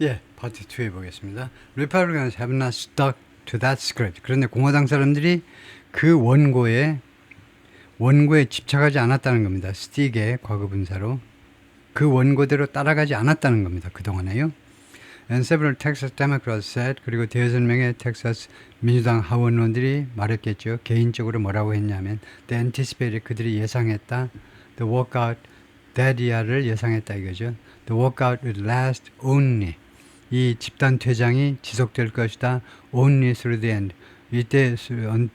예, 파트 2 해보겠습니다. Republicans have not stuck to that script. 그런데 공화당 사람들이 그 원고에 집착하지 않았다는 겁니다. 스틱의 과거 분사로 그 원고대로 따라가지 않았다는 겁니다. 그동안에요. And several Texas Democrats said, 그리고 대여섯 명의 텍사스 민주당 하원의원들이 말했겠죠. 개인적으로 뭐라고 했냐면 they anticipated, 그들이 예상했다. The walkout, that year를 예상했다 이거죠. The walkout would last only, 이 집단 퇴장이 지속될 것이다. Only through the end, 이때 수는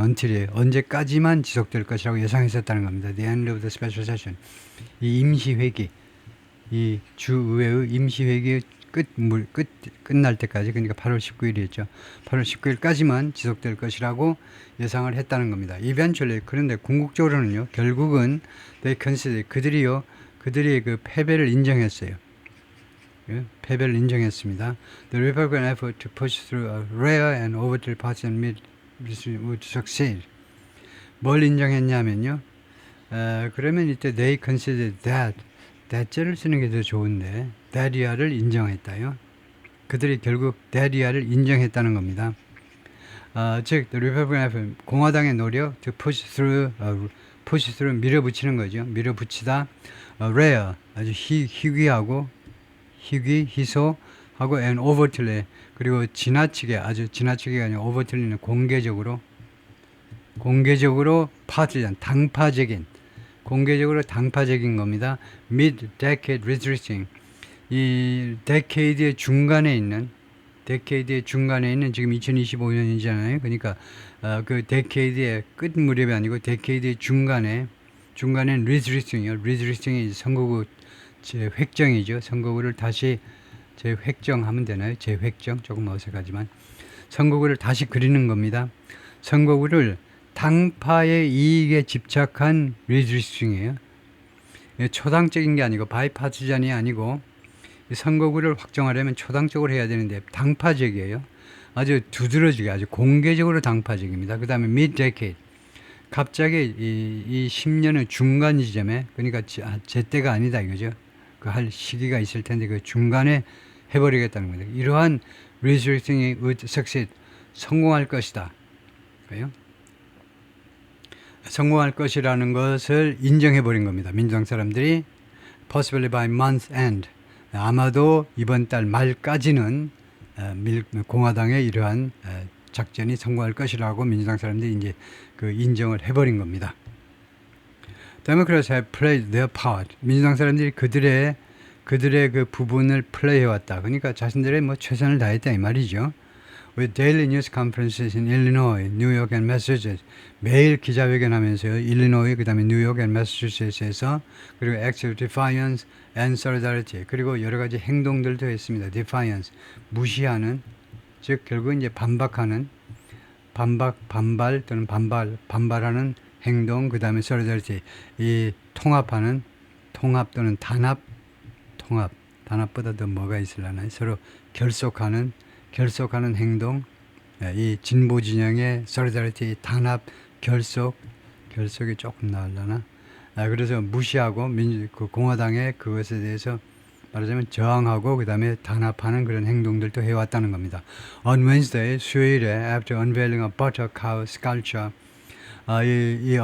until이에요. 언제까지만 지속될 것이라고 예상했었다는 겁니다. The end of the special session, 이 임시회기, 이 주의회의 임시회기 끝날 때까지, 그러니까 8월 19일이었죠. 8월 19일까지만 지속될 것이라고 예상을 했다는 겁니다. Eventually, 그런데 궁극적으로는요, 결국은 they consider, 그들이 그 패배를 인정했어요. 예? 패배를 인정했습니다. The Republican effort to push through a rare and overdue partisan measure would succeed. 뭘 인정했냐면요, 그러면 이때 they consider that자를 쓰는 게 더 좋은데 that year를 인정했다요. 그들이 결국 that year를 인정했다는 겁니다. 즉 the Republican effort, 공화당의 노력 to push through 밀어붙이는 거죠. 밀어붙이다. rare, 아주 희소하고 and overtly, 그리고 지나치게, 아주 지나치게가 아니라 overtly는 공개적으로 파티잔, 공개적으로 당파적인 겁니다. Mid-decade redistricting, 이 데케이드의 중간에 있는 지금 2025년이잖아요. 그러니까 그 데케이드의 끝 무렵이 아니고 데케이드의 중간에 redistricting이요. redistricting이 선거구 재획정이죠. 선거구를 다시 재획정하면 되나요? 재획정, 조금 어색하지만 선거구를 다시 그리는 겁니다. 선거구를 당파의 이익에 집착한 리디스트링이에요. 초당적인 게 아니고 바이파티잔이 아니고, 선거구를 확정하려면 초당적으로 해야 되는데 당파적이에요. 아주 두드러지게, 아주 공개적으로 당파적입니다. 그 다음에 mid-decade, 갑자기 이 10년의 중간 지점에, 그러니까 제때가 아니다 이거죠. 그 할 시기가 있을 텐데 그 중간에 해버리겠다는 거죠. 이러한 redistricting이 would succeed, 성공할 것이다. 그래요? 성공할 것이라는 것을 인정해버린 겁니다. 민주당 사람들이 possibly by month end, 아마도 이번 달 말까지는 공화당의 이러한 작전이 성공할 것이라고 민주당 사람들이 이제 그 인정을 해버린 겁니다. Democrats have played their part. 민주당 사람들이 그들의 그 부분을 플레이해왔다. 그러니까 자신들의 뭐 최선을 다했다 이 말이죠. With daily news conferences in Illinois, New York and Massachusetts, 매일 기자회견하면서요, 일리노이, 그 다음에 뉴욕 and Massachusetts에서, 그리고 acts of defiance and solidarity, 그리고 여러 가지 행동들도 했습니다. defiance, 무시하는, 즉 결국 이제 반발 또는 반발하는 행동, 그 다음에 solidarity, 이 통합 또는 단합보다 더 뭐가 있으려나요? 서로 결속하는 행동, 이 진보 진영의 solidarity, 단합, 결속이 조금 나으려나? 그래서 무시하고 그 공화당의 그것에 대해서 말하자면 저항하고 그 다음에 단합하는 그런 행동들도 해왔다는 겁니다. On Wednesday, 수요일에 after unveiling a butter cow sculpture, 이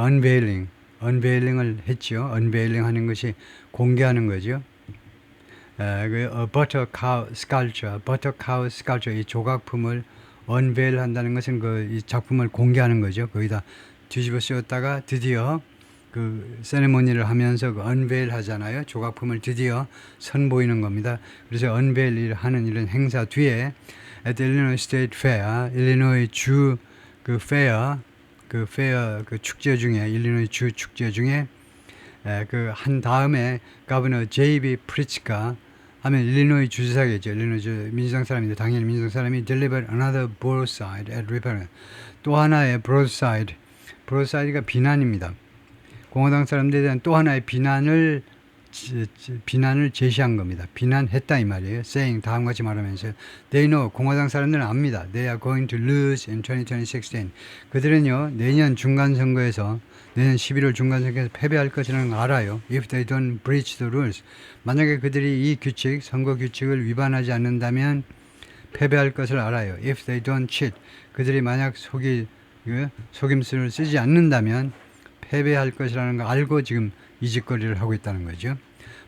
unveiling을 했죠. unveiling 하는 것이 공개하는 거죠. 그 butter cow sculpture, 이 조각품을 unveil 한다는 것은 이 작품을 공개하는 거죠. 거기다 뒤집어 씌웠다가 드디어 그 세레모니를 하면서 그 unveil 하잖아요. 조각품을 드디어 선보이는 겁니다. 그래서 unveil 하는 이런 행사 뒤에 at the Illinois State Fair, 일리노이 주 그 fair, 그 축제 중에, 일리노이 주 축제 중에 그 한 다음에 Governor J.B. Pritzker 하면 일리노이 주지사겠죠. 일리노이 민주당 사람인데 당연히 민주당 사람이 delivered another broadside at Republican. 또 하나의 broadside가 비난입니다. 공화당 사람들에 대한 또 하나의 비난을 비난을 제시한 겁니다. 비난했다 이 말이에요. saying 다음과 같이 말하면서 they know 공화당 사람들은 압니다. They are going to lose in 2016. 그들은요 내년 중간선거에서 내년 11월 중간선거에서 패배할 것이라는 걸 알아요. If they don't breach the rules. 만약에 그들이 이 규칙 선거 규칙을 위반하지 않는다면 패배할 것을 알아요. If they don't cheat. 그들이 만약 속임수를 쓰지 않는다면 패배할 것이라는 걸 알고 지금 이 짓거리를 하고 있다는 거죠.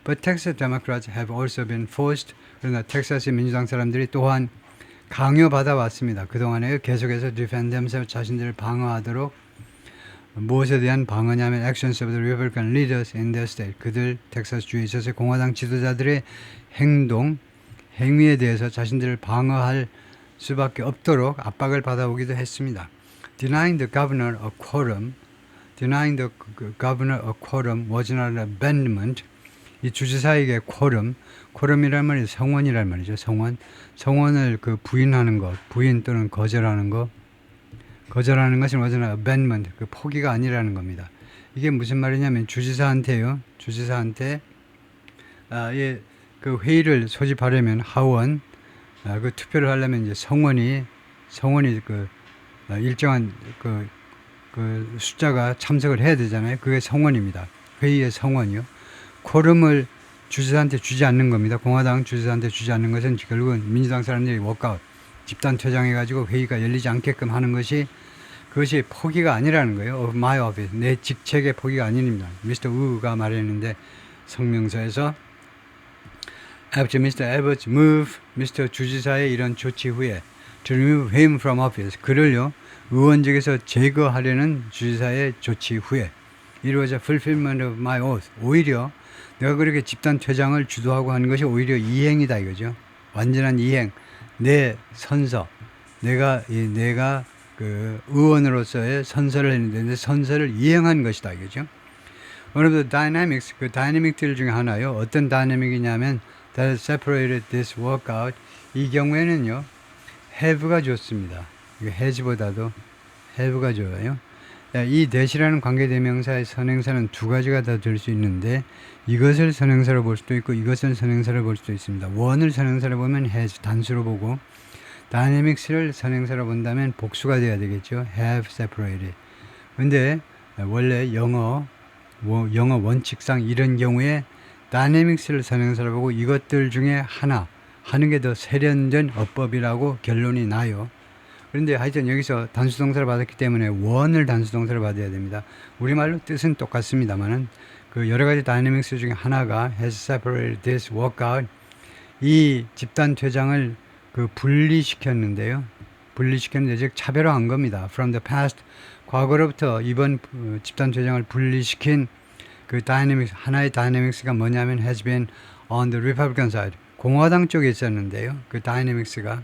But Texas Democrats have also been forced. 그러나 텍사스 민주당 사람들이 또한 강요받아 왔습니다. 그동안에 계속해서 defend themselves 자신들을 방어하도록 무엇에 대한 방어냐면 actions of the Republican leaders in their state. 그들 텍사스 주에 있어서 공화당 지도자들의 행위에 대해서 자신들을 방어할 수밖에 없도록 압박을 받아오기도 했습니다. Denying the governor a quorum was not an abandonment. 이 주지사에게 quorum이란 말이 성원이란 말이죠. 성원을 부인하는 것, 부인 또는 거절하는 것은 was not an abandonment, 포기가 아니라는 겁니다. 이게 무슨 말이냐면 주지사한테 회의를 소집하려면 하원 투표를 하려면 이제 성원이 일정한 숫자가 참석을 해야 되잖아요. 그게 성원입니다. 회의의 성원이요. 쿼럼을 주지사한테 주지 않는 겁니다. 공화당 주지사한테 주지 않는 것은 결국은 민주당 사람들이 워크아웃, 집단 퇴장해가지고 회의가 열리지 않게끔 하는 그것이 포기가 아니라는 거예요. Of my office. 내 직책의 포기가 아닙니다. 미스터 우가 말했는데 성명서에서 After Mr. Abbott's move, 미스터 주지사의 이런 조치 후에 to remove him from office. 그를요. 의원직에서 제거하려는 주지사의 조치 후에 It was a fulfillment of my oath. 오히려 내가 그렇게 집단 퇴장을 주도하고 하는 것이 오히려 이행이다 이거죠. 완전한 이행. 내 선서. 내가 의원으로서의 선서를 했는데 내 선서를 이행한 것이다 이거죠. One of the dynamics, 다이내믹들 중에 하나요. 어떤 다이내믹이냐면 that separated this workout. 이 경우에는요. have가 좋습니다. has보다도 have가 좋아요. 이 that이라는 관계대명사의 선행사는 두 가지가 다 될 수 있는데 이것을 선행사로 볼 수도 있고 이것을 선행사로 볼 수도 있습니다. one을 선행사로 보면 has 단수로 보고 dynamics를 선행사로 본다면 복수가 돼야 되겠죠. have separated. 근데 원래 영어 원칙상 이런 경우에 dynamics를 선행사로 보고 이것들 중에 하나 하는 게 더 세련된 어법이라고 결론이 나요. 그런데 하여튼 여기서 단수동사를 받았기 때문에 one을 단수동사로 받아야 됩니다. 우리말로 뜻은 똑같습니다만은 여러 가지 다이내믹스 중에 하나가 has separated this workout. 이 집단 퇴장을 분리시켰는데 즉 차별화한 겁니다. From the past. 과거로부터 이번 집단 퇴장을 분리시킨 다이내믹스, 하나의 다이내믹스가 뭐냐면 has been on the Republican side. 공화당 쪽에 있었는데요. 다이내믹스가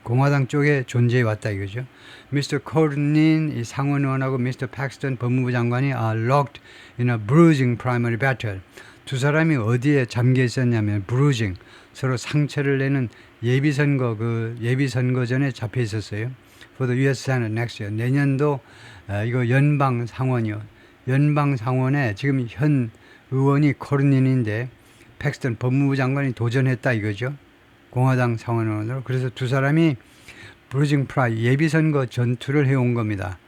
공화당 쪽에 존재해 왔다 이거죠. Mr. Cornyn 이 상원 의원하고 Mr. Paxton 법무부 장관이 are locked in a bruising primary battle. 두 사람이 어디에 잠겨 있었냐면 bruising, 서로 상처를 내는 예비선거전에 잡혀 있었어요. For the U.S. Senate next year. 내년도 이거 연방 상원이요. 연방 상원에 지금 현 의원이 코르닌인데 팩스턴 법무부 장관이 도전했다 이거죠. 공화당 상원의원으로. 그래서 두 사람이 브루징 프라이 예비선거 전투를 해온 겁니다.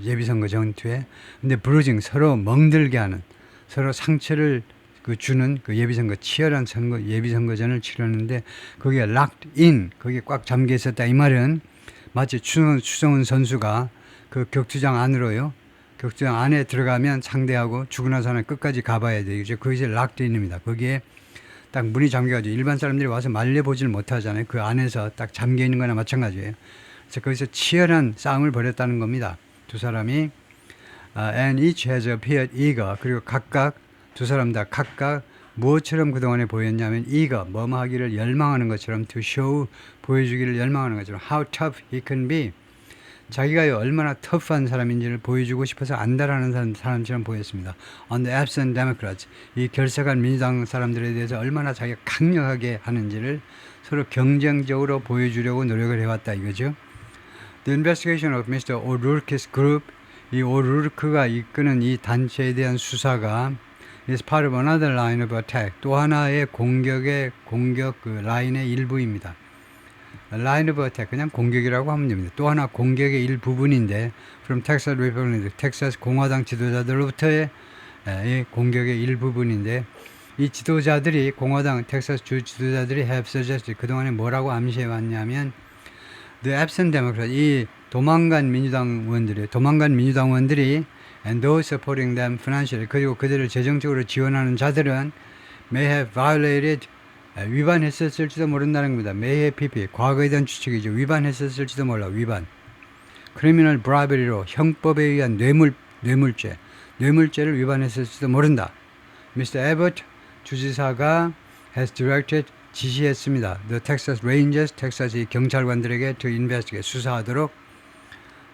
예비선거 전투에. 근데 브루징 서로 멍들게 하는, 서로 상처를 주는 예비선거 치열한 예비선거전을 치렀는데 거기에 locked in, 거기에 꽉 잠겨 있었다 이 말은 마치 추성훈 선수가 격투장 안으로요. 격투장 안에 들어가면 상대하고 죽고 나서는 끝까지 가봐야 되겠죠. 그것이 locked in입니다. 거기에 딱 문이 잠겨가지고 일반 사람들이 와서 말려보지를 못하잖아요. 그 안에서 딱 잠겨 있는 거나 마찬가지예요. 그래서 거기서 치열한 싸움을 벌였다는 겁니다. 두 사람이 and each has appeared eager. 그리고 두 사람 다 각각 무엇처럼 그동안에 보였냐면 eager, 뭐뭐 하기를 열망하는 것처럼 to show, 보여주기를 열망하는 것처럼 how tough he can be. 자기가 얼마나 터프한 사람인지를 보여주고 싶어서 안달하는 사람처럼 보였습니다. On the absent Democrats. 이 결석한 민주당 사람들에 대해서 얼마나 자기가 강력하게 하는지를 서로 경쟁적으로 보여주려고 노력을 해왔다 이거죠. The investigation of Mr. O'Rourke's group. 이 오루르크가 이끄는 이 단체에 대한 수사가 is part of another line of attack. 또 하나의 공격 그 라인의 일부입니다. line of attack 그냥 공격이라고 하면 됩니다. 또 하나 공격의 일부분인데 from Texas Republicans, 텍사스 공화당 지도자들로부터의 이 공격의 일부분인데 이 지도자들이 공화당 텍사스 주 지도자들이 have suggested 그동안에 뭐라고 암시해 왔냐면 the absent Democrats 이 도망간 민주당 의원들이 and those supporting them financially 그리고 그들을 재정적으로 지원하는 자들은 may have violated 위반했었을지도 모른다는 겁니다. may have pp 과거에 대한 추측이죠. 위반했었을지도 몰라 위반. criminal bribery로 형법에 의한 뇌물죄를 위반했을지도 모른다. Mr. Abbott 주지사가 has directed 지시했습니다. The Texas Rangers 텍사스 경찰관들에게 to investigate 수사하도록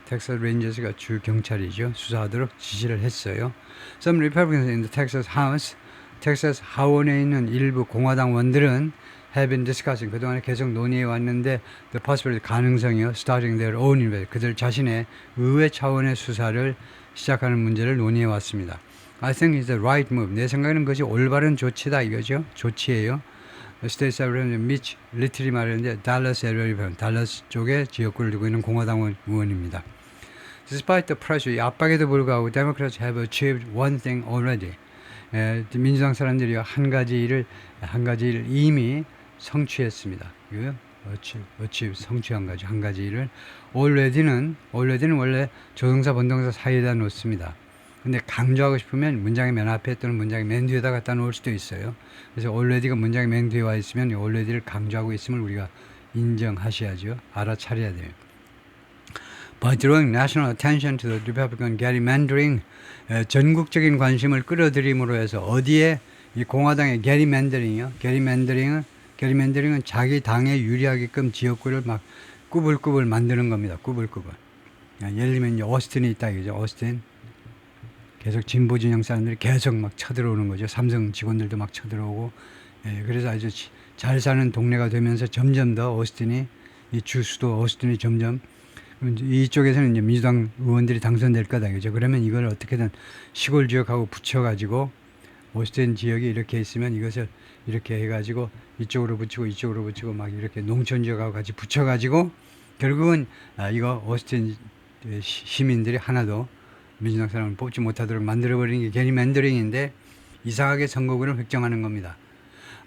텍사스 레인저스가 주 경찰이죠. 수사하도록 지시를 했어요. Some Republicans in the Texas House 텍사스 하원에 있는 일부 공화당원들은 have been discussing 그동안에 계속 논의해 왔는데 the possibility 가능성이요. starting their own investigation 그들 자신의 의회 차원의 수사를 시작하는 문제를 논의해 왔습니다. I think it's the right move. 내 생각에는 그것이 올바른 조치다 이거죠. 조치예요. 스테이트 사이버는 미치 리틀이 말했는데 달러스 에리어 달러스 쪽에 지역구를 두고 있는 공화당 의원입니다. Despite the pressure, 이 압박에도 불구하고 Democrats have achieved one thing already. 민주당 사람들이 한 가지 일을 이미 성취했습니다. achieve 성취한 거죠. 한 가지 일을 already는 원래 조동사 번동사 사이에다 놓습니다. 근데 강조하고 싶으면 문장의 맨 앞에 또는 문장의 맨 뒤에다 갖다 놓을 수도 있어요. 그래서 already가 문장의 맨 뒤에 와 있으면 already를 강조하고 있음을 우리가 인정하셔야죠. 알아차려야 돼요. By drawing national attention to the Republican gerrymandering, 전국적인 관심을 끌어들임으로 해서 어디에 이 공화당의 gerrymandering이요. gerrymandering은 자기 당에 유리하게끔 지역구를 막 꾸불꾸불 만드는 겁니다. 꾸불꾸불. 예를 들면 이제 오스틴이 있다 이거죠. 오스틴. 계속 진보 진영 사람들이 계속 막 쳐들어오는 거죠. 삼성 직원들도 막 쳐들어오고. 그래서 아주 잘 사는 동네가 되면서 점점 더 오스틴이 이 주 수도 오스틴이 점점 이쪽에서는 이제 민주당 의원들이 당선될 거다 그죠. 그러면 이걸 어떻게든 시골 지역하고 붙여가지고 오스틴 지역이 이렇게 있으면 이것을 이렇게 해가지고 이쪽으로 붙이고 막 이렇게 농촌 지역하고 같이 붙여가지고 결국은 이거 오스틴 시민들이 하나도 민주당 사람을 뽑지 못하도록 만들어버리는 게 게리맨더링인데 이상하게 선거구를 획정하는 겁니다.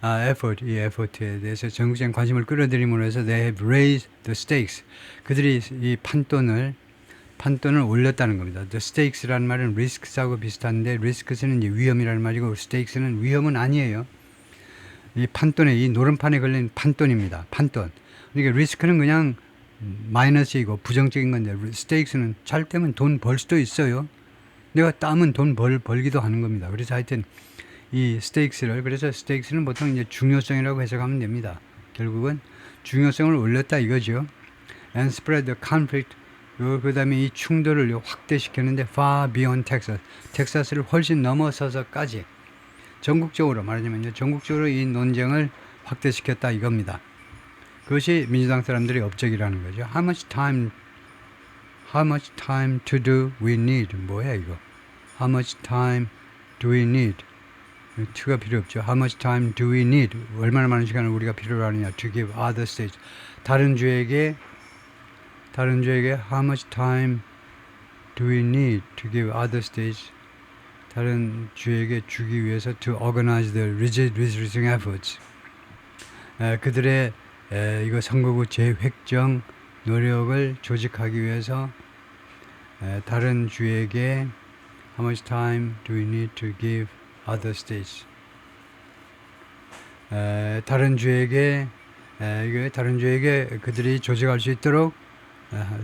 이 effort에 대해서 전국적인 관심을 끌어들임으로 해서 they have raised the stakes. 그들이 이 판돈을 올렸다는 겁니다. The stakes라는 말은 risks하고 비슷한데 risks는 이제 위험이라는 말이고 stakes는 위험은 아니에요. 이 판돈에 이 노름판에 걸린 판돈입니다. 판돈. 그러니까 리스크는 그냥 마이너스이고 부정적인 건데 스테이크스는 잘 때면 돈 벌 수도 있어요. 내가 따면 돈 벌기도 하는 겁니다. 그래서 하여튼 이 그래서 스테이크스는 보통 이제 중요성이라고 해석하면 됩니다. 결국은 중요성을 올렸다 이거죠. And spread the conflict. 그 다음에 이 충돌을 확대시켰는데 far beyond Texas. 텍사스를 훨씬 넘어서서까지 전국적으로 말하자면 전국적으로 이 논쟁을 확대시켰다 이겁니다. 그것이 민주당 사람들의 업적이라는 거죠. How much time to do we need? 뭐야 이거? How much time do we need? to가 필요 없죠. How much time do we need? 얼마나 많은 시간을 우리가 필요로 하느냐? To give other states. 다른 주에게 How much time do we need to give other states? 다른 주에게 주기 위해서 to organize the redistricting efforts. 그들의 이거 선거구 재획정 노력을 조직하기 위해서 다른 주에게 How much time do we need to give other states? 다른 주에게 그들이 조직할 수 있도록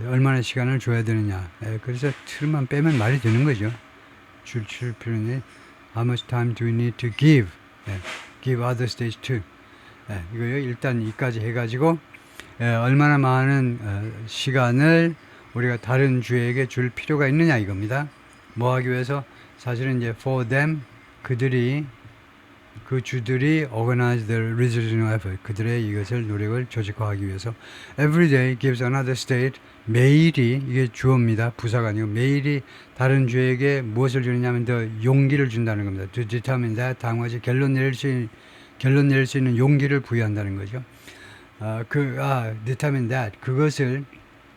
얼마나 시간을 줘야 되느냐. 그래서 틀만 빼면 말이 되는 거죠. 줄 필요는 How much time do we need to give other states to? 이거요. 일단 이까지 해가지고 얼마나 많은 시간을 우리가 다른 주에게 줄 필요가 있느냐 이겁니다. 뭐 하기 위해서 사실은 이제 for them 그들이 그 주들이 organize their resolution effort. 그들의 이것을 노력을 조직화하기 위해서 every day gives another state. 매일이 이게 주어입니다. 부사가 아니고 매일이 다른 주에게 무엇을 주느냐면 더 용기를 준다는 겁니다. To determine that 다음과 같이 결론 내릴 수 있는 용기를 부여한다는 거죠. determine that 그것을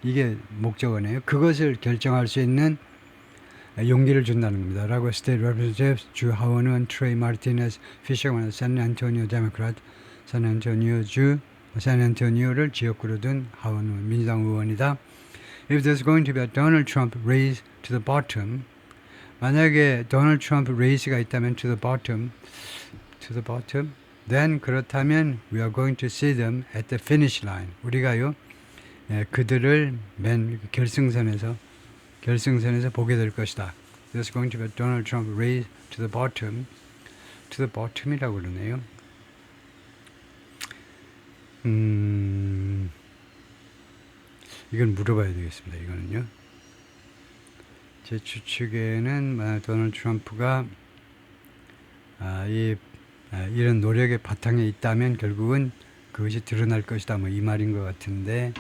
이게 목적어네요. 그것을 결정할 수 있는 용기를 준다는 겁니다. 라고 State Representative 주 하원의원 트레이 마르티네스 피셔먼 샌안토니오 데모크라트 샌안토니오를 지역구로 둔 하원의원 민주당 의원이다. If there's going to be a Donald Trump race to the bottom, 만약에 Donald Trump race가 있다면 to the bottom, then 그렇다면 we are going to see them at the finish line. 우리가요, 그들을 맨 결승선에서 보게 될 것이다. There's going to be a Donald Trump race to the bottom이라고 그러네요. 이건 물어봐야 되겠습니다. 이거는요. 제 추측에는 도널드 트럼프가 이런 노력의 바탕에 있다면 결국은 그것이 드러날 것이다. 뭐 이 말인 것 같은데.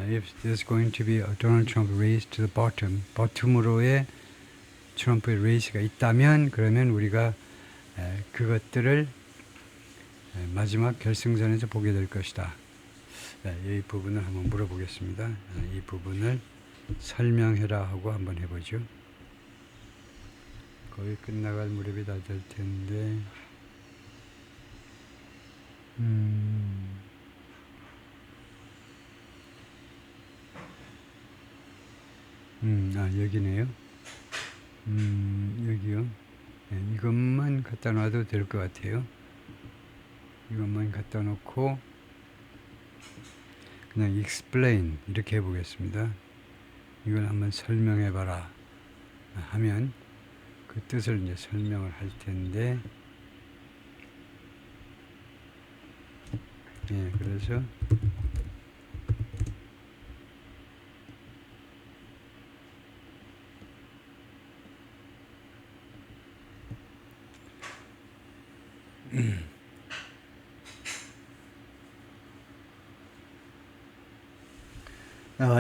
If there's going to be a Donald Trump race to the bottom, bottom으로의 트럼프의 레이스가 있다면 그러면 우리가 그것들을 마지막 결승선에서 보게 될 것이다. 이 부분을 한번 물어보겠습니다. 이 부분을 설명해라 하고 한번 해보죠. 거의 끝나갈 무렵이 다 될 텐데. 여기네요. 여기요. 이것만 갖다 놔도 될 것 같아요. 이것만 갖다 놓고 그냥 explain 이렇게 해보겠습니다. 이걸 한번 설명해봐라 하면 그 뜻을 이제 설명을 할 텐데, 그래서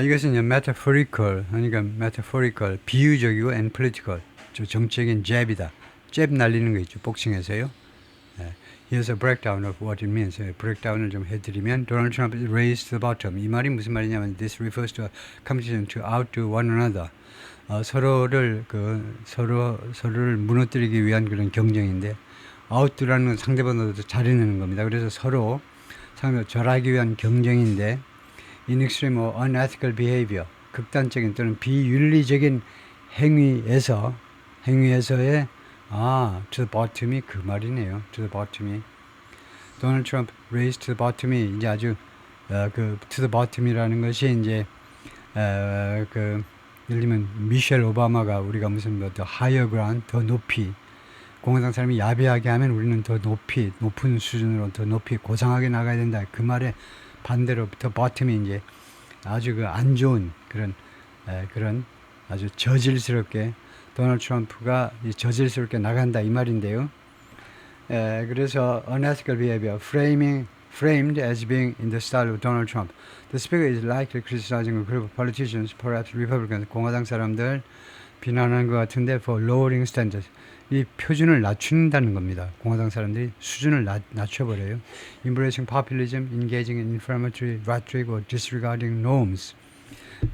이것은 이제 metaphorical, 그러니까 metaphorical, 비유적이고 and political, 정치적인 jab이다. jab 날리는 거 있죠, 복싱에서요. Here's a breakdown of what it means. breakdown을 좀 해드리면, Donald Trump is raised to the bottom. 이 말이 무슨 말이냐면, this refers to a competition to outdo one another. 서로를 무너뜨리기 위한 그런 경쟁인데, outdo라는 건 상대방보다 더 잘해내는 겁니다. 그래서 서로 절하기 위한 경쟁인데, in extreme or unethical behavior, 극단적인 또는 비윤리적인 행위에서의 to the bottom이 그 말이네요. to the bottom이 Donald Trump raised to the bottom이 이제 아주 to the bottom이라는 것이 이제 예를 들면 미셸 오바마가 우리가 무슨 더 higher ground, 더 높이, 공화당 사람이 야비하게 하면 우리는 더 높은 수준으로 더 높이 고상하게 나가야 된다. 그 말에 반대로 더 bottom이 이제 아주 안 좋은 그런 아주 저질스럽게 도널드 트럼프가 저질스럽게 나간다 이 말인데요. 그래서 unethical behavior framed as being in the style of Donald Trump. The speaker is likely criticizing a group of politicians, perhaps Republicans, 공화당 사람들 비난하는 것 같은데 for lowering standards. 이 표준을 낮춘다는 겁니다. 공화당 사람들이 수준을 낮춰버려요. Embracing populism, engaging in inflammatory rhetoric or disregarding norms.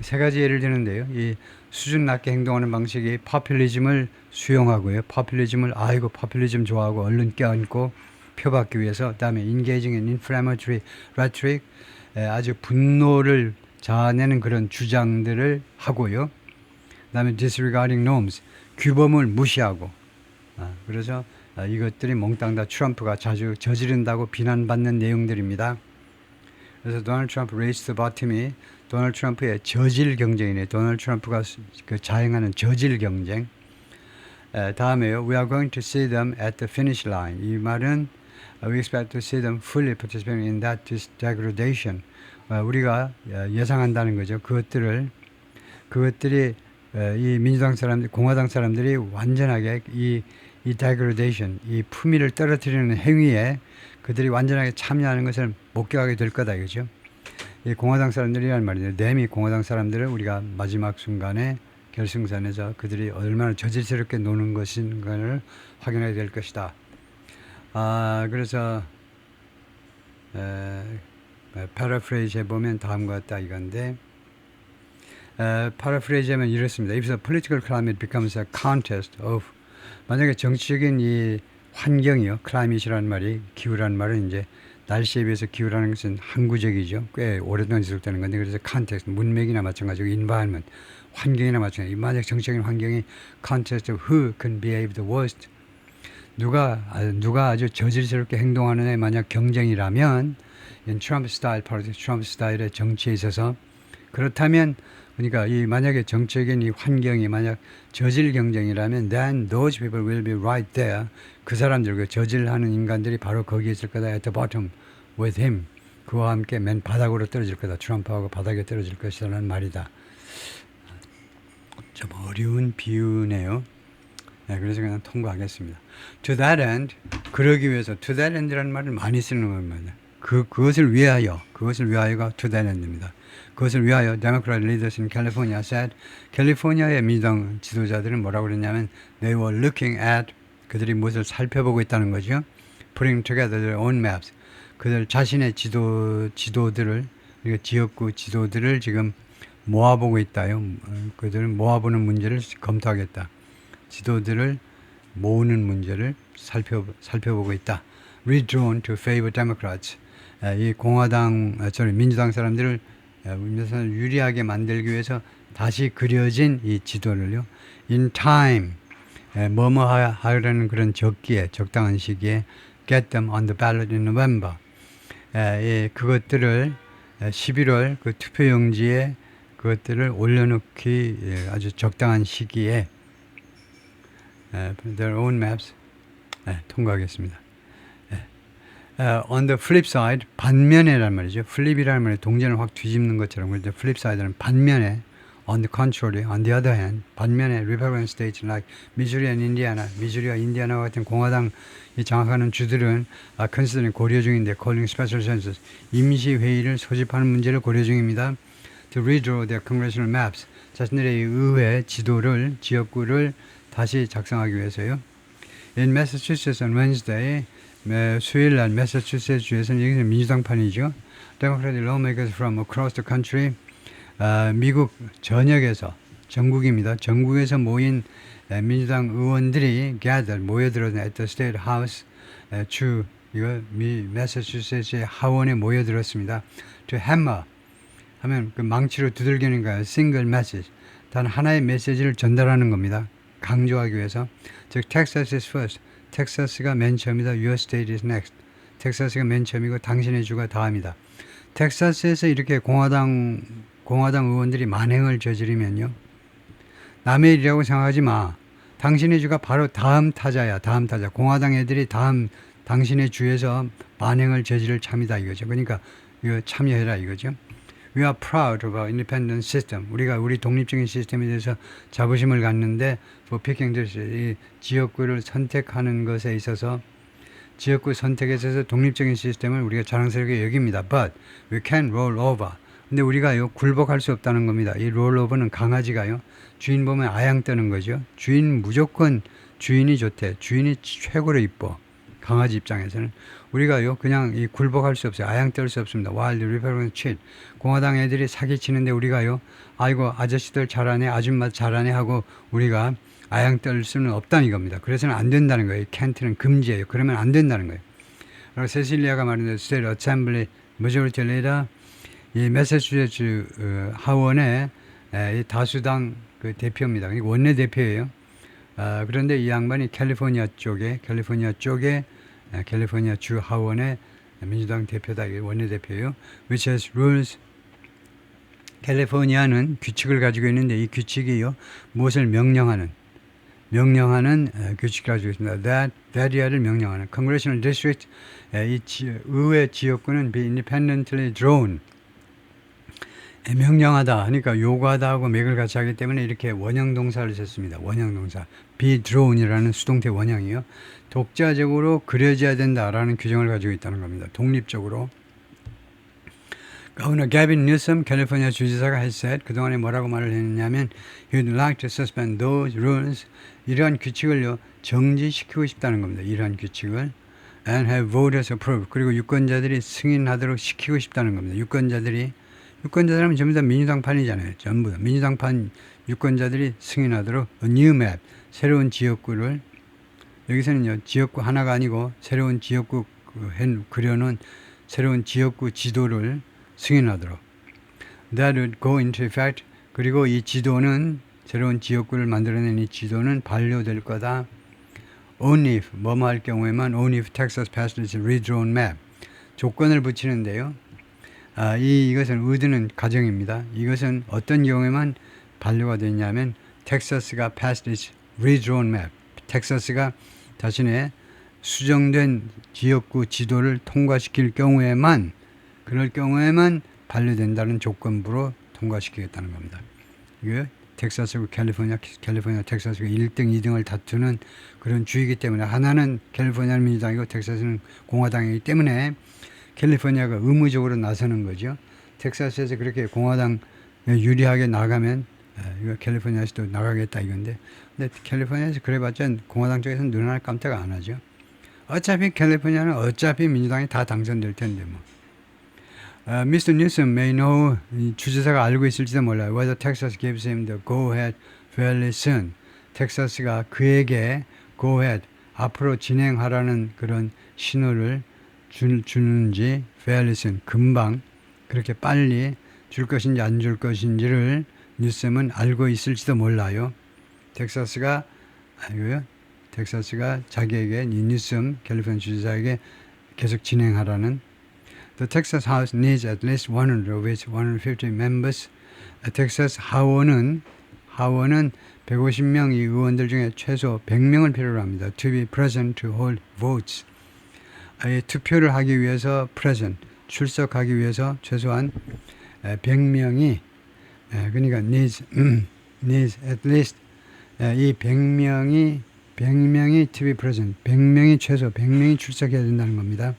세 가지 예를 드는데요. 이 수준 낮게 행동하는 방식이 포퓰리즘을 수용하고요. 포퓰리즘 좋아하고 얼른 껴안고 표받기 위해서. 그다음에 engaging in inflammatory rhetoric, 아주 분노를 자아내는 그런 주장들을 하고요. 그다음에 disregarding norms, 규범을 무시하고. 그래서 이것들이 몽땅 다 트럼프가 자주 저지른다고 비난받는 내용들입니다. 그래서 도널드 트럼프 race to the bottom이 도널드 트럼프의 저질 경쟁이네. 도널드 트럼프가 자행하는 저질 경쟁. 다음에요. We are going to see them at the finish line. 이 말은 we expect to see them fully participating in that degradation. 우리가 예상한다는 거죠. 그것들이 이 민주당 사람들, 공화당 사람들이 완전하게 이 이 degradation, 이 품위를 떨어뜨리는 행위에 그들이 완전하게 참여하는 것을 목격하게 될 거다 이거죠. 이 공화당 사람들이란 말이죠. 내미 공화당 사람들을 우리가 마지막 순간에 결승선에서 그들이 얼마나 저질스럽게 노는 것인가를 확인하게 될 것이다. 그래서 파라프레이즈 해보면 다음과 같다 이건데 파라프레이즈 하면 이렇습니다. If the political climate becomes a contest of 만약에 정치적인 이 환경이요. climate이라는 말이 기후라는 말은 이제 날씨에 비해서 기후라는 것은 항구적이죠. 꽤 오랫동안 지속되는 건데 그래서 context 문맥이나 마찬가지고 environment 환경이나 마찬가지. 만약 정치적인 환경이 contest of who can behave the worst 누가 아주 저질스럽게 행동하느냐에 만약 경쟁이라면 in Trump style politics, Trump 스타일의 정치에 있어서 그렇다면 그러니까 이 만약에 정치적인 이 환경이 만약 저질 경쟁이라면 then those people will be right there. 그 사람들 그 저질하는 인간들이 바로 거기에 있을 거다. at the bottom with him. 그와 함께 맨 바닥으로 떨어질 거다. 트럼프하고 바닥에 떨어질 것이라는 말이다. 좀 어려운 비유네요. 네, 그래서 그냥 통과하겠습니다. To that end, 그러기 위해서 to that end라는 말을 많이 쓰는 겁니다. 그것을 위하여가 to that end입니다. 그것을 위하여 Democrat leaders in California said 캘리포니아의 민주당 지도자들은 뭐라고 그랬냐면 they were looking at 그들이 무엇을 살펴보고 있다는 거죠. putting together their own maps 그들 자신의 지도들을 그러니까 지역구 지도들을 지금 모아보고 있다요. 그들은 모아보는 문제를 검토하겠다. 지도들을 모으는 문제를 살펴보고 있다. redrawn to favor Democrats 이 민주당 사람들을 유리하게 만들기 위해서 다시 그려진 이 지도를요. in time 뭐뭐 하려는 그런 적당한 시기에 get them on the ballot in November 그것들을 11월 그 투표용지에 그것들을 올려놓기 아주 적당한 시기에 their own maps 통과하겠습니다. On the flip side, 반면에란 말이죠. flip이라는 말이 동전을 확 뒤집는 것처럼 그런데 flip side는 반면에 on the contrary, on the other hand, 반면에 Republican states like Missouri and Indiana, 미주리와 인디아나와 같은 공화당이 장악하는 주들은 considering 고려 중인데 calling special census, 임시회의를 소집하는 문제를 고려 중입니다. To redraw their congressional maps, 자신들의 의회 지도를, 지역구를 다시 작성하기 위해서요. In Massachusetts on Wednesday, 수요일 날 매사추세츠 주에서는 여기서 민주당판이죠. Democratic lawmakers from across the country, 미국 전역에서 전국입니다. 전국에서 모인 민주당 의원들이 모여들었네. at the State House 매사추세츠의 하원에 모여들었습니다. To hammer 하면 그 망치로 두들기는 거예요. Single message 단 하나의 메시지를 전달하는 겁니다. 강조하기 위해서 즉 Texas is first 텍사스가 맨 처음이다. Your state is next. 텍사스가 맨 처음이고 당신의 주가 다음이다. 텍사스에서 이렇게 공화당 의원들이 만행을 저지르면요. 남의 일이라고 생각하지 마. 당신의 주가 바로 다음 타자야. 다음 타자. 공화당 애들이 당신의 주에서 만행을 저지를 참이다 이거죠. 그러니까 이거 참여해라 이거죠. We are proud of our independent system. 우리가 우리 독립적인 시스템에 대해서 자부심을 갖는데 for picking this, 이 지역구를 선택하는 것에 있어서 지역구 선택에 있어서 독립적인 시스템을 우리가 자랑스럽게 여깁니다. But we can't roll over. 근데 우리가요 굴복할 수 없다는 겁니다. 이 롤오버는 강아지가요 주인 보면 아양 떠는 거죠. 주인 무조건 주인이 좋대. 주인이 최고로 이뻐. 강아지 입장에서는 우리가요 그냥 이 굴복할 수 없어요. 아양 떨 수 없습니다. While the Republicans cheat. 공화당 애들이 사기치는데 우리가요 아이고 아저씨들 잘하네 아줌마 잘하네 하고 우리가 아양 떨 수는 없다는 이겁니다. 그래서는 안 된다는 거예요. can't는 금지예요. 그러면 안 된다는 거예요. 그리고 세실리아가 말하는 State Assembly Majority Leader 이 매사추세츠 하원의 이 다수당 그 대표입니다. 그러니까 원내 대표예요. 그런데 이 양반이 캘리포니아 주 하원의 민주당 대표다. 원내 대표예요. Which has rules. 캘리포니아는 규칙을 가지고 있는데 이 규칙이요 무엇을 명령하는 규칙을 가지고 있습니다. That area를 명령하는 Congressional District 이 의회 지역구는 be independently drawn. 명령하다 하니까 요구하다 하고 맥을 같이 하기 때문에 이렇게 원형 동사를 썼습니다. 원형 동사. be drawn이라는 수동태 원형이요. 독자적으로 그려져야 된다라는 규정을 가지고 있다는 겁니다. 독립적으로. Governor Gavin Newsom, 캘리포니아 주지사가 has said, 그동안에 뭐라고 말을 했냐면 he'd like to suspend those rules, 이러한 규칙을요 정지시키고 싶다는 겁니다. 이러한 규칙을 and have voters approve, 그리고 유권자들이 승인하도록 시키고 싶다는 겁니다. 유권자들은 전부 다 민주당판이잖아요. 전부 다 민주당판 유권자들이 승인하도록 a new map, 새로운 지역구를, 여기서는요 지역구 하나가 아니고 새로운 지역구 그려놓은 새로운 지역구 지도를 승인하도록. That would go into effect. 그리고 이 지도는, 새로운 지역구를 만들어낸 이 지도는 반려될 거다. Only if, 뭐뭐 할 경우에만, only if Texas passed its redrawn map. 조건을 붙이는데요. 이것은 의드는 가정입니다. 이것은 어떤 경우에만 반려가 되냐면 텍사스가 passed its redrawn map. 텍사스가 자신의 수정된 지역구 지도를 통과시킬 경우에만, 그럴 경우에만 반려된다는 조건부로 통과시키겠다는 겁니다. 이게 텍사스고 캘리포니아 텍사스가 1등, 2등을 다투는 그런 주이기 때문에, 하나는 캘리포니아는 민주당이고 텍사스는 공화당이기 때문에 캘리포니아가 의무적으로 나서는 거죠. 텍사스에서 그렇게 공화당 유리하게 나가면 이거 캘리포니아에서도 나가겠다 이건데, 근데 캘리포니아에서 그래봤자 공화당 쪽에서는 눈 하나 깜짝 안 하죠. 어차피 캘리포니아는 어차피 민주당이 다 당선될 텐데 뭐. Mr. Newsom may know, 주지사가 알고 있을지도 몰라요. Whether Texas gives him the go-ahead fairly soon. 텍사스가 그에게 go-ahead, 앞으로 진행하라는 그런 신호를 주는지 fairly soon, 금방, 그렇게 빨리 줄 것인지 안 줄 것인지를 뉴섬은 알고 있을지도 몰라요. 텍사스가 자기에게, 이 뉴섬 캘리포니아 주지사에게 계속 진행하라는. The Texas House needs at least 100 of its 150 members. 텍사스 하원은 150명 이 의원들 중에 최소 100명을 필요로 합니다. To be present to hold votes. 투표를 하기 위해서 present, 출석하기 위해서 최소한 100명이, 그러니까 needs at least, 이 100명이 to be present, 100명이 최소 100명이 출석해야 된다는 겁니다.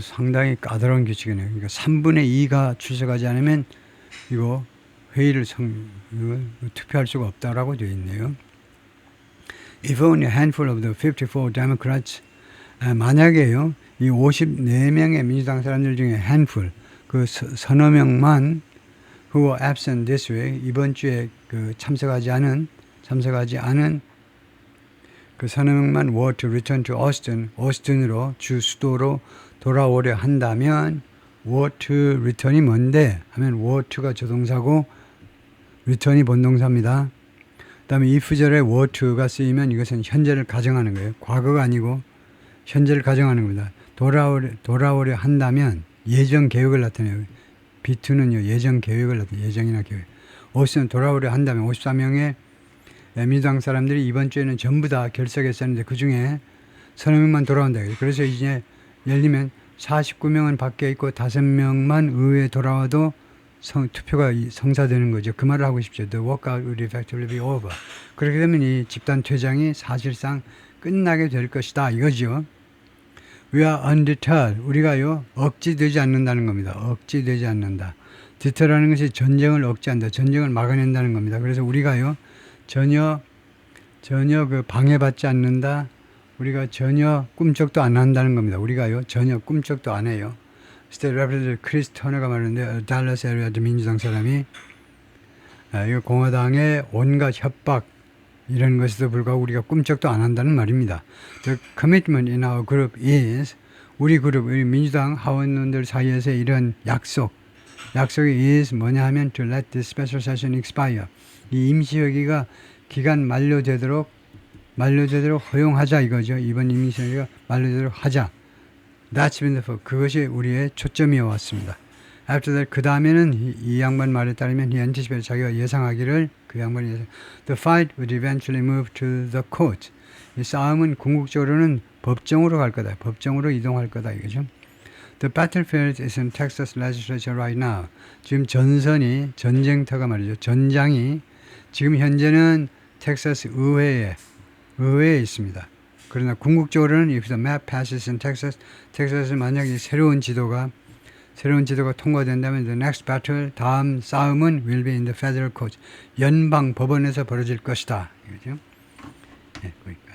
상당히 까다로운 규칙이네요. 그러니까 3분의 2가 출석하지 않으면 이거 회의를 투표할 수가 없다라고 되어 있네요. If only a handful of the 54 Democrats, 만약에요, 이 54명의 민주당 사람들 중에 handful, 그 서너 명만 who were absent this week, 이번 주에 참석하지 않은 그 서너 명만 were to return to 오스틴으로, 주 수도로 돌아오려 한다면, were to return이 뭔데 하면 were to가 조동사고 return이 본동사입니다. 그 다음에 if절에 were to가 쓰이면 이것은 현재를 가정하는 거예요. 과거가 아니고 현재를 가정하는 겁니다. 돌아오려 한다면 예정 계획을 나타내요. B2는요, 예정 계획을 나타내요. 예정이나 계획. 오스틴은 돌아오려 한다면 54명의 민주당 사람들이 이번 주에는 전부 다 결석했었는데 그 중에 서너 명만 돌아온다. 그래서 이제 예를 들면 49명은 밖에 있고 5명만 의회에 돌아와도 투표가 성사되는 거죠. 그 말을 하고 싶죠. The walkout would effectively be over. 그렇게 되면 이 집단 퇴장이 사실상 끝나게 될 것이다 이거죠. We are undeterred. 우리가요 억지되지 않는다는 겁니다. 억지되지 않는다. deter라는 것이 전쟁을 억제한다. 전쟁을 막아낸다는 겁니다. 그래서 우리가요 전혀 방해받지 않는다. 우리가 전혀 꿈쩍도 안 한다는 겁니다. 우리가요 전혀 꿈쩍도 안 해요. 스테이트 레프레젠터티브 크리스 터너가 말하는데, 달러스 에리아 민주당 사람이 이거 공화당의 온갖 협박 이런 것에도 불구하고 우리가 꿈쩍도 안 한다는 말입니다. The commitment in our group is, 우리 민주당 하원원들 사이에서 이런 약속이 is 뭐냐 하면 to let this special session expire. 이 임시회기가 기간 만료되도록 허용하자 이거죠. 이번 임시회기가 만료되도록 하자. That's been the focus. 그것이 우리의 초점이어 왔습니다. After that, 그 다음에는 이 양반 말에 따르면 he anticipated, 자기가 예상하기를, 그 양반이 the fight would eventually move to the court. 이 싸움은 궁극적으로는 법정으로 갈 거다. 법정으로 이동할 거다 이거죠. The battlefield is in Texas legislature right now. 지금 전쟁터가 말이죠. 전장이 지금 현재는 텍사스 의회에 있습니다. 그러나 궁극적으로는 if the map passes in Texas, 텍사스 만약에 새로운 지도가 통과된다면 the next battle, 다음 싸움은 will be in the federal court, 연방 법원에서 벌어질 것이다. 이거죠. 네, 거기까지.